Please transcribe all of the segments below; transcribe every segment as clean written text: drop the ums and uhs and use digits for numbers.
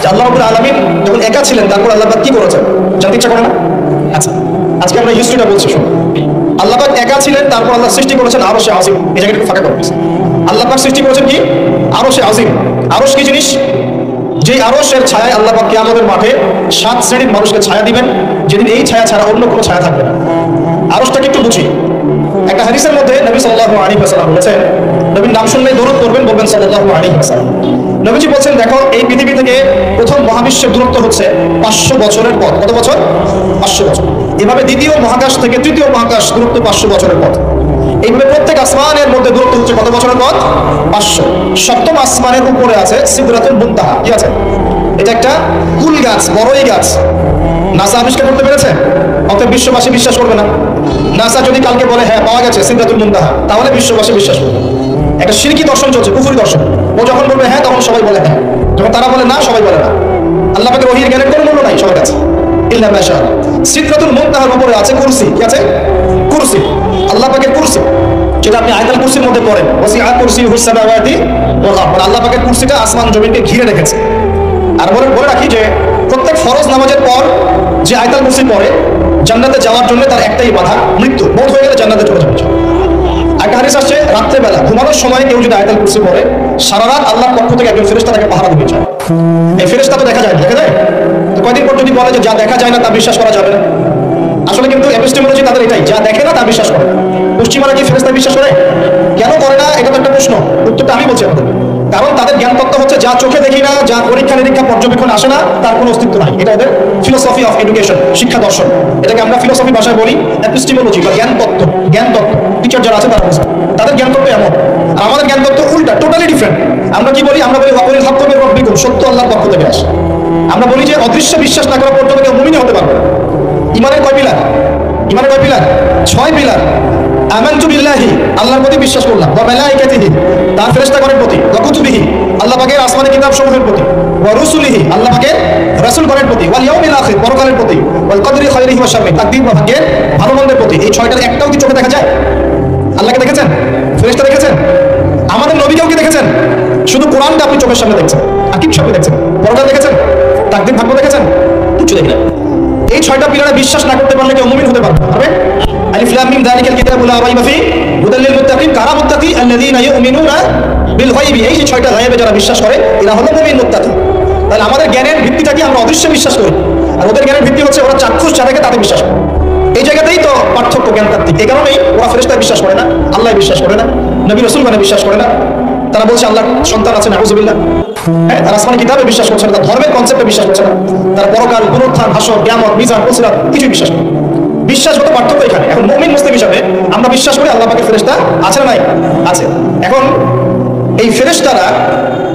যে আল্লাহ রাব্বুল আলামিন যখন একা ছিলেন তারপর আল্লাহ পাক কি করেছেন জানতে ইচ্ছা করে না? আচ্ছা, আজকে আমরা হিস্ট্রিটা বলছি। শুনুন, আল্লাহ পাক একা ছিলেন, তারপর আল্লাহ সৃষ্টি করেছেন আরশে আজিম। এই জায়গাটা একটু ফাঁকা করে দিয়েছে। আল্লাহ পাক সৃষ্টি করেছেন কি? আরশে আজিম। আরশ কি জিনিস? যে আরশের ছায়ায় আল্লাহ পাক কিয়ামতের মাঠে 7 শ্রেণীর মানুষকে ছায়া দিবেন, যেদিন এই ছায়া ছাড়া অন্য কোনো ছায়া থাকবে না। আরশটাকে একটু বুঝি। একটা হাদিসের মধ্যে নবী সাল্লাল্লাহু আলাইহি ওয়াসাল্লাম বলেছেন, নবীর নাম শুনলেই দরুদ পড়বেন, বলবেন সাল্লাল্লাহু আলাইহি ওয়াসাল্লাম। নবীজি বলছেন, দেখো এই পৃথিবী থেকে প্রথম মহাবিশ্বের দূরত্ব হচ্ছে 500 বছরের পথ। কত বছর? 500 বছর। এভাবে দ্বিতীয় মহাকাশ থেকে তৃতীয় মহাকাশ দূরত্ব 500 বছরের পথ। এইভাবে প্রত্যেক আসমানের মধ্যে দূরত্ব হচ্ছে কত বছরের পথ? 500। সপ্তম আসমানের উপরে আছে সিদরাতুল মুনতাহা। কি আছে? এটা একটা কুল গাছ, বড়ই গাছ। নাসা আবিষ্কার করতে পেরেছে, অতএব বিশ্ববাসী বিশ্বাস করবে না। নাসা যদি কালকে বলে হ্যাঁ পাওয়া গেছে সিদরাতুল মুনতাহা, তাহলে বিশ্ববাসী বিশ্বাস করবে। একটা শিরকি দর্শন চলছে, কুফরি দর্শন। ও যখন বলবে হ্যাঁ, তখন সবাই বলে হ্যাঁ, যখন তারা বলে না, সবাই বলে না। আল্লাহ পাকের ওহীর জ্ঞানের কোনো মূল্য নাই সবার কাছে, ইল্লা মা শা আল্লাহ। সিদরাতুল মুনতাহার উপরে আছে কুরসি। কি আছে? কুরসি, আল্লাহ পাকের কুরসি, যেটা আপনি আয়াতুল কুরসির মধ্যে পড়েন, ওয়াসিআ কুরসিয়ুহুস সামাওয়াতি ওয়াল আরদ। আল্লাহ পাকের কুরসিটা আসমান জমিনকে ঘিরে রেখেছে। আর বলে রাখি যে প্রত্যেক ফরজ নামাজের পর যে আয়াতুল কুরসি পড়ে, জান্নাতে যাওয়ার জন্য তার একটাই বাধা, মৃত্যু। মওত হয়ে গেলে জান্নাতে চলে যাবে। একটা হাদিস আসছে, রাত্রেবেলা ঘুমানোর সময় কেউ যদি আয়াতুল কুরসি পড়ে, সারা রাত আল্লাহর পক্ষ থেকে একজন ফেরেশতা তাকে পাহারা দিবে। এই ফেরেশতা তো দেখা যায়, দেখা যায় তো কয়দিন পর যদি বলে যে যা দেখা যায় না তা বিশ্বাস করা যাবে না। আসলে কিন্তু এপিস্টেমোলজি তাদের এটাই, যা দেখে না তা বিশ্বাস করে। পশ্চিমারা কি ফেরেশতা বিশ্বাস করে? কেন করে না? এটা তো একটা প্রশ্ন। উত্তরটা আমি বলছি আপনাদের। কারণ তাদের জ্ঞান তত্ত্ব হচ্ছে যা চোখে দেখি না, যা পরীক্ষা নিরীক্ষা পর্যবেক্ষণ আসে না, তার কোনো অস্তিত্ব নাই। এটা ওদের ফিলোসফি অফ এডুকেশন, শিক্ষা দর্শন। এটাকে আমরা ফিলোসফি ভাষায় বলি এপিস্টেমোলজি বা জ্ঞান তত্ত্ব। জ্ঞান তত্ত্ব টিচার যারা আছে তারা বুঝে। তাদের জ্ঞান তত্ত্ব এমন, আর আমাদের জ্ঞান তত্ত্ব উল্টা, টোটালি ডিফারেন্ট। আমরা কি বলি? আমরা বলি ওয়াকুলিল হাক্কু মির রাব্বিকুম, সত্য আল্লাহর পক্ষ থেকে আসে। আমরা বলি যে অদৃশ্য বিশ্বাস না করা পর্যন্ত কেউ মুমিন হতে পারবে না। ইমানের কয় পিলার? ইমানের কয় পিলার? 6 পিলার। আমানতু বিল্লাহি, আল্লাহর প্রতি বিশ্বাস করলাম, ওয়া মালাইকাতিহি, তার ফেরেশতাগণের প্রতি, ওয়া কুতুবিহি, আল্লাহ পাকের আসমানি কিতাব সমূহের প্রতি, ওয়া রুসুলিহি, আল্লাহ পাকের রাসূলগণের প্রতি, ওয়াল ইয়াউমিল আখির, পরকালের প্রতি, ওয়াল কদরি খায়রিহি ওয়া শাররিহি, তাকদীর বা ভাগ্যের ভালো মন্দের প্রতি। এই 6টার একটাও কি চোখে দেখা যায়? আল্লাহকে দেখেছেন? ফেরেশতা দেখেছেন? আমাদের নবীকেও কি দেখেছেন? শুধু কোরআনটা আপনি চোখের সামনে দেখছেন, আকিব সামনে দেখছেন। পরকাল দেখেছেন? তাকদীর ভাগ্য দেখেছেন? কিছু দেখি না। এই 6টা পিলারে বিশ্বাস না করতে পারলে কেউ মুমিন হতে পারবে? আলিফ লাম মিম যালিকাল কিতাবু লা রাইবা ফীহি হুদাল লিল মুত্তাকিন, কারা মুত্তাকি? আল্লাযীনা ইউমিনুনা বিল গায়বি। এই যে 6টা গায়বে যারা বিশ্বাস করে, এরা হলো মুমিন মুত্তাকি। তাহলে আমাদের জ্ঞানের ভিত্তিটা কি? আমরা অদৃশ্য বিশ্বাস করি, আর ওদের জ্ঞানের ভিত্তি হচ্ছে ওরা চাক্ষুষ যা দেখে তাতে বিশ্বাস করে। এই জায়গাতেই তো পার্থক্য, জ্ঞান তাত্ত্বিক। এই কারণেই ওরা ফেরেশতা বিশ্বাস করে না, আল্লাহ বিশ্বাস করে না, নবী রাসূলগণে বিশ্বাস করে না। তারা বলছে আল্লাহর সন্তান আছে, নাউযুবিল্লাহ। হ্যাঁ, তারা আসমানি কিতাবে বিশ্বাস করছে না, তারা ধর্মের কনসেপ্টে বিশ্বাস করছে না, তারা পরকাল, পুনরুত্থান, হাসর, কিয়ামত, মিজান, পুলসিরাত কিছুই বিশ্বাস করে না। বিশ্বাসগত পার্থক্য এখানে। এখন মুমিন মুসলিম হিসাবে আমরা বিশ্বাস করি আল্লাহ পাকের ফেরেশতা আছে না নাই? আছে। এখন এই ফেরেশতারা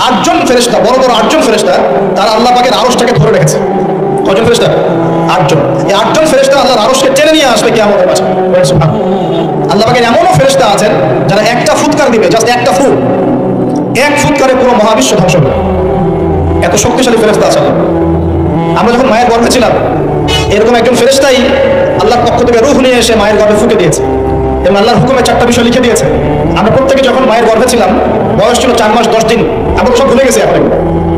8জন ফেরেশতা, বড় বড় 8জন ফেরেশতা, তারা আল্লাহ পাকের আরশটাকে ধরে রেখেছে। কয়জন ফেরেশতা? 8জন। এই 8জন ফেরেশতা আল্লাহর আরশকে টেনে নিয়ে আসবে কিয়ামতের মাঠে। আল্লাহ পাকের এমনও ফেরেশতা আছেন যারা একটা ফুৎকার দিবে, জাস্ট একটা ফুট, এক ফুৎকারে পুরো মহাবিশ্ব ধ্বংস হবে। এত শক্তিশালী ফেরেশতা আছে। আমরা যখন মায়ের গর্ভে ছিলাম, এরকম একজন ফেরেশতাই আল্লাহর পক্ষ থেকে রূহ নিয়ে এসে মায়ের গর্ভে ফুঁকে দিয়েছে এবং আল্লাহর হুকুমে 4টা বিষয় লিখে দিয়েছে। আমরা প্রত্যেকে যখন মায়ের গর্ভে ছিলাম, বয়স ছিল 4 মাস 10 দিন। আমরা সব ভুলে গেছি এখন,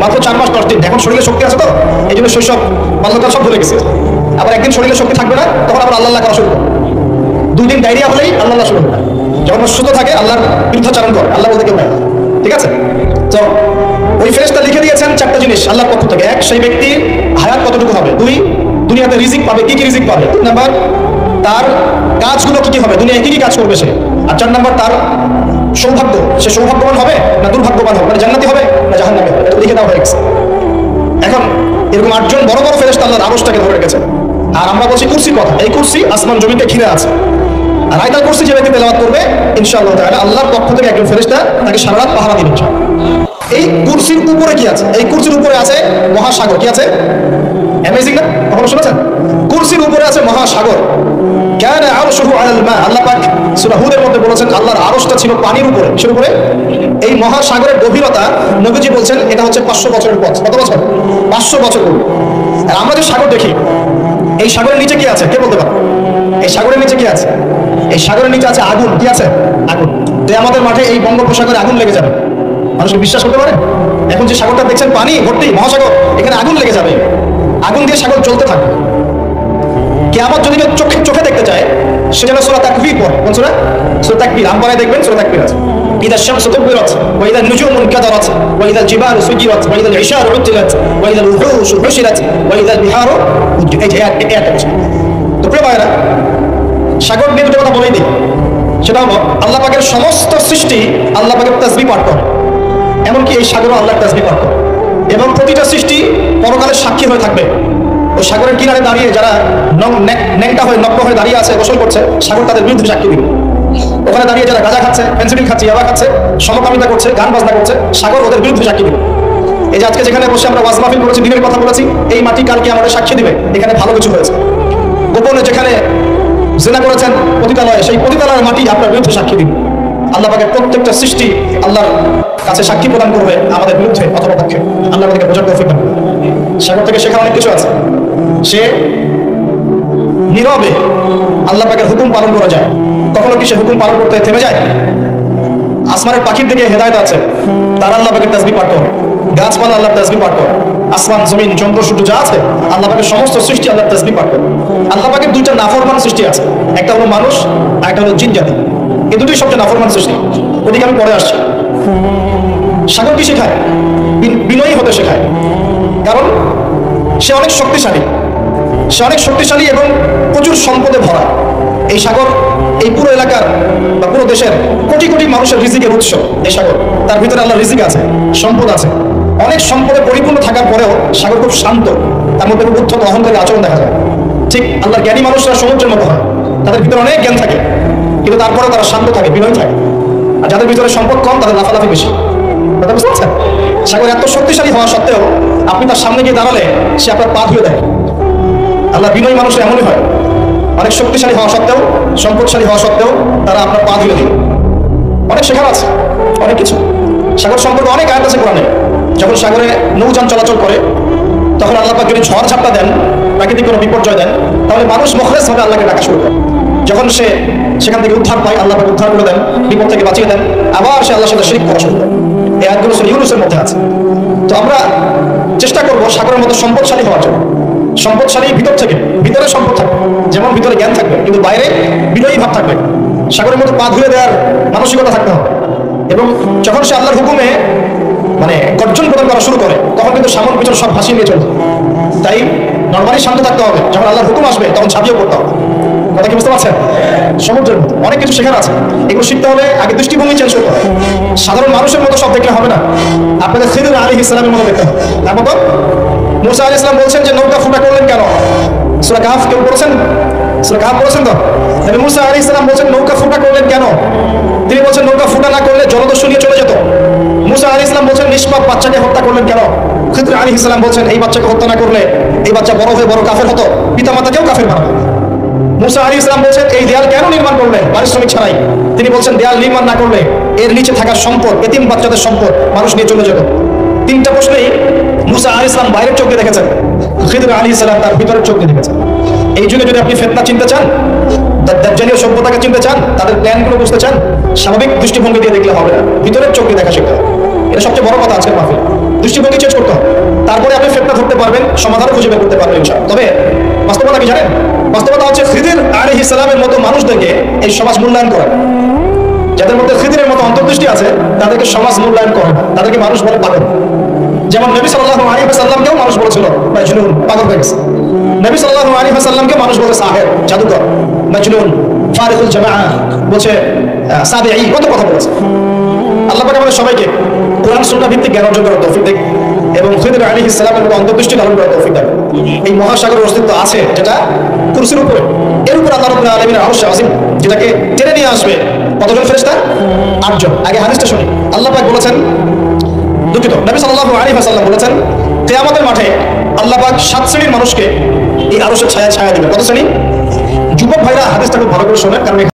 মাত্র 4 মাস 10 দিন। এখন শরীরে শক্তি আছে তো, এই জন্য শৈশব, বাল্যকাল সব ভুলে গেছি। আবার একদিন শরীরে শক্তি থাকবে না, তখন আবার আল্লাহ করা শুরু করবে। 2 দিন ডায়রিয়া হলেই আল্লাহ শুরু করবে। যখন সুস্থ থাকে আল্লাহর বিরুদ্ধাচরণ করে, আল্লাহ বলতে কেউ নাই। ঠিক আছে? তো ওই ফেরেশতা লিখে দিয়েছেন 4টা জিনিস আল্লাহর পক্ষ থেকে। 1, সেই ব্যক্তির হায়াত কতটুকু হবে। 2, দুনিয়াতে রিজিক পাবে, কি কি রিজিক পাবে। 3 নাম্বার, তার কাজগুলো কি কি হবে, দুনিয়ায় কি কি কাজ করবে সে। আর 4 নাম্বার, তার সৌভাগ্য, সে সৌভাগ্যবান হবে না দুর্ভাগ্যবান হবে, মানে জান্নাতি হবে না জাহান্নামী হবে। এটা লিখে দেওয়া হয়ে গেছে। এখন এরকম 8জন বড় বড় ফেরেশতা আল্লাহর আরশটাকে ধরে রেখেছে। আর আমরা বলছি কুরসির কথা। এই কুরসি আসমান জমিনকে ঘিরে আছে। আর আয়াতুল কুরসি যে ব্যক্তি তেলাওয়াত করবে, ইনশাআল্লাহ তাআলা আল্লাহর পক্ষ থেকে একজন ফেরেশতা তাকে সারা রাত পাহারা দিবে। এই কুরসির উপরে কি আছে? এই কুরসির উপরে আছে মহাসাগর। কি আছে? অ্যামেজিং না? কখনো শুনেছেন? কুরসির উপরে আছে মহাসাগর। কানা আরশুহু আলাল মা, আল্লাহ পাক সূরা হুদের মধ্যে বলেছেন আল্লাহর আরশটা ছিল পানির উপরে। কিসের উপরে? এই মহাসাগরের গভীরতা নবীজি বলছেন এটা হচ্ছে 500 বছরের পথ। কত বছর? 500 বছর। আর আমরা যে সাগর দেখি, এই সাগরের নিচে কি আছে কে বলতে পারে? এই সাগরের নিচে কি আছে? এই সাগরের নিচে আছে আগুন। কি আছে? আগুন। কিয়ামতের মাঠে এই বঙ্গোপসাগরে আগুন লেগে যাবে। মানুষকে বিশ্বাস করতে পারে? এখন যে সাগরটা দেখছেন পানি ভর্তি মহাসাগর, এখানে আগুন লেগে যাবে, আগুন দিয়ে সাগর জ্বলতে থাকবে। কিয়ামত যদি কেউ চোখে চোখে দেখতে চায়, সে যেন সূরা তাকবীর পড়ে। কোন সূরা? সূরা তাকবীর। আমপানে দেখবেন সূরা তাকবীর আছে। ইদা শামসু কুবিরাত ওয়া ইদা নুজুমু কাদারাত ওয়া ইদা জিবালু সুজিরাত ওয়া ইদা ইশারু উতিলাত ওয়া ইদা উহুশু হুশিরাত ওয়া ইদা বিহারু এই তো প্রিয় ভাইরা, সাগর নিয়ে দুটো কথা বলেই দিই। সেটা হলো আল্লাহ পাকের সমস্ত সৃষ্টি আল্লাহ পাকের তাসবিহ পাঠ করে, এমনকি এই সাগরও আল্লাহর তাসবিহ পাঠ করে। এবং প্রতিটা সৃষ্টি পরকালের সাক্ষী হয়ে থাকবে। ওই সাগরের কিনারে দাঁড়িয়ে যারা ন্যাংটা হয়ে নগ্ন হয়ে দাঁড়িয়ে আছে, গোসল করছে, সাগর তাদের বিরুদ্ধে সাক্ষী দিবে। ওখানে দাঁড়িয়ে যারা গাঁজা খাচ্ছে, ফেন্সিডিল খাচ্ছে, ইয়াবা খাচ্ছে, সমকামিতা করছে, গান বাজনা করছে, সাগর ওদের বিরুদ্ধে সাক্ষী দিবে। এই যে আজকে যেখানে বসে আমরা ওয়াজ মাহফিল করেছি, দিনের কথা বলেছি, এই মাটি কালকে আমাদের সাক্ষী দিবে এখানে ভালো কিছু হয়েছে। গোপনে যেখানে জিনা করেছেন পতিতালয়ে, সেই পতিতালয়ের মাটি আপনার বিরুদ্ধে সাক্ষী দিবে। আল্লাহ পাকের প্রত্যেকটা সৃষ্টি আল্লাহর কাছে সাক্ষী প্রদান করবে আমাদের বিরুদ্ধে অথবা পক্ষে। আল্লাহ আমাদেরকে বোঝার তৌফিক দান করুন। সাগর থেকে শেখার অনেক কিছু আছে। সে নীরবে আল্লাহ পাকের হুকুম পালন করা যায়। কখনো কি সে হুকুম পালন করতে থেমে যায়? আসমানের পাখির দিকে হেদায়েত আছে, তারা আল্লাহ পাকের তাসবিহ পাঠ করে। গাছপালা আল্লাহর তাসবিহ পাঠ করে। আসমান জমিন চন্দ্র সূর্য যা আছে আল্লাহ পাকের সমস্ত সৃষ্টি আল্লাহর তাসবিহ পাঠ করে। আল্লাহ পাকের দুইটা নাফরমান সৃষ্টি আছে, একটা হলো মানুষ আর একটা হলো জিন জাতি। এই দুটোই সবচেয়ে নাফরমান সৃষ্টি। ওদিকে আমি পরে আসছি। সাগর কি শেখায়? বিনয়ী হতে শেখায়। কারণ সে অনেক শক্তিশালী, সে অনেক শক্তিশালী এবং প্রচুর সম্পদে ভরা। এই সাগর এই পুরো এলাকার বা পুরো দেশের কোটি কোটি মানুষের রিজিকের উৎস এই সাগর। তার ভিতরে আল্লাহর রিজিক আছে, সম্পদ আছে। অনেক সম্পদে পরিপূর্ণ থাকার পরেও সাগর খুব শান্ত, তার মধ্যে খুব উদ্ধত অহংকারী আচরণ দেখা যায়। ঠিক আল্লাহর জ্ঞানী মানুষরা সমুদ্রের মতো হয়, তাদের ভিতরে অনেক জ্ঞান থাকে, কিন্তু তারপরেও তারা শান্ত থাকে, বিনয় থাকে। আর যাদের ভিতরে সম্পদ কম তাদের লাফালাফি বেশি। কথা বুঝতে পারছেন? সাগর এত শক্তিশালী হওয়া সত্ত্বেও আপনি তার সামনে গিয়ে দাঁড়ালে সে আপনার পা ধুয়ে দেয়। আল্লাহ বিনয়ী মানুষ এমনই হয়, অনেক শক্তিশালী হওয়া সত্ত্বেও, সম্পদশালী হওয়া সত্ত্বেও তারা আপনার পা ধুয়ে দিবে। অনেক শেখার আছে, অনেক কিছু। সাগর সম্পর্কে অনেক আয়াত আছে কোরআনে। যখন সাগরে নৌযান চলাচল করে তখন আল্লাহ পাক যদি ঝড় ঝাপটা দেন, প্রাকৃতিক কোনো বিপর্যয় দেন, তাহলে মানুষ মুখলেস ভাবে আল্লাহকে ডাকা শুরু করে। যখন সে সেখান থেকে উদ্ধার পায়, আল্লাহ পাক উদ্ধার করে দেন, বিপদ থেকে বাঁচিয়ে দেন, আবার সে আল্লাহর সাথে শিরক করা শুরু করে। এই আয়াতগুলো সূরা ইউনূসের মধ্যে আছে। তো আমরা চেষ্টা করবো সাগরের মতো সম্পদশালী হওয়ার জন্য। সম্পদশালী ভিতর থেকে, ভিতরে সম্পদ থাকবে, যেমন ভিতরে জ্ঞান থাকবে কিন্তু বাইরে বিনয়ী ভাব থাকবে। সাগরের মতো পা ধুয়ে দেওয়ার মানসিকতা থাকতে হবে। এবং যখন সে আল্লাহর হুকুমে মানে গর্জন প্রদান করা শুরু করে তখন কিন্তু সামন পিছন সব ভাসিয়ে নিয়ে চলবে। তাই নরমালি শান্ত থাকতে হবে, যখন আল্লাহর হুকুম আসবে তখন ঝাঁপিয়ে পড়তে হবে। কথা কি বুঝতে পারছেন? সমুদ্রের মতো অনেক কিছু শেখার আছে। এগুলো শিখতে হলে আগে দৃষ্টিভঙ্গি চেঞ্জ করতে হবে। সাধারণ মানুষের মতো সব দেখলে হবে না, আপনাদের খিদর আলাইহিস সালামের মতো দেখতে হবে। তার মতো মুসা আলাইহিস সালাম বলছেন যে নৌকা ফুটা করলেন কেন? সূরা কাহফ কেউ পড়েছেন? সূরা কাহফ পড়েছেন তো? নবী মুসা আলাইহিস সালাম বলছেন নৌকা ফুটা করলেন কেন? তিনি বলছেন নৌকা ফুটা না করলে জলদস্যু নিয়ে চলে যেত। মুসা আলাইহিস সালাম বলছেন নিষ্পাপ বাচ্চাকে হত্যা করলেন কেন? খিদর আলাইহিস সালাম বলছেন এই বাচ্চাকে হত্যা না করলে এই বাচ্চা বড় হয়ে বড় কাফের হতো, পিতামাতাকেও কাফের বানাবে। মুসা আলাইহিস সালাম বলছেন এই দেয়াল কেন নির্মাণ করলেন পারিশ্রমিক ছাড়াই? তিনি বলছেন দেয়াল নির্মাণ না করলে এর নিচে থাকা সম্পদ, এতিম বাচ্চাদের সম্পদ মানুষ নিয়ে চলে যেত। তিনটা প্রশ্নেই মুসা আলাইহিস সালাম বাইরের চোখে দেখেছেন, খিদর আলাইহিস সালাম তার ভিতরের চোখে দেখেছেন। এই যুগে যদি আপনি ফিতনা চিনতে চান, দাজ্জালীয় সভ্যতাকে চিনতে চান, তাদের প্ল্যানগুলো বুঝতে চান, স্বাভাবিক দৃষ্টিভঙ্গি দিয়ে দেখলে হবে না, ভিতরের চোখ দিয়ে দেখা শিখতে হবে। এটা সবচেয়ে বড় কথা আজকের মাহফিল। দৃষ্টিভঙ্গি চেঞ্জ করতে হবে, তারপরে আপনি ফিতনা ধরতে পারবেন, সমাধান খুঁজে বের করতে পারবেন ইনশাআল্লাহ। তবে বাস্তবতা কি জানেন? বাস্তবতা হচ্ছে খিদর আলাইহিস সালামের মতো মানুষদেরকে এই সমাজ মূল্যায়ন করে। যাদের মধ্যে খিদরের মতো অন্তর্দৃষ্টি আছে তাদেরকে সমাজ মূল্যায়ন করে না, তাদেরকে মানুষ বলে পাগল। যেমন নবী সাল্লাল্লাহু আলাইহি ওয়াসাল্লামকেও মানুষ বলেছিল মাজনুন, পাগল হয়ে গেছে। নবী সাল্লাল্লাহু আলাইহি ওয়াসাল্লামকে মানুষ বলে সাহেব, জাদুকর, মাজনুন, ফারিকুল জামাআ, বলছে সাবিঈ, কত কথা বলেছে। আল্লাহ পাক আমাদের সবাইকে কোরআন সুন্নাহ ভিত্তিক জ্ঞান অর্জন করার তৌফিক দেন এবং খিদর আলাইহিস সালামের মতো অন্তর্দৃষ্টি লালন করার তৌফিক দেন। এই মহাসাগরের অস্তিত্ব আছে যেটা কুরসির উপরে, এর উপর আল্লাহ রাব্বুল আলামিনের আরশ আজিম, যেটাকে টেনে নিয়ে আসবে কতজন ফেরেশতা? 8 জন। আগে হাদিসটা শুনি। আল্লাহ পাক বলেছেন, দুঃখিত, নবী সাল্লাল্লাহু আলাইহি ওয়াসাল্লাম বলেছেন কিয়ামতের মাঠে আল্লাহ পাক 7 শ্রেণীর মানুষকে এই আরশের ছায়া দিবেন। কত শ্রেণী? যুবক ভাইরা হাদিসটা খুব ভালো করে শোনেন, কারণ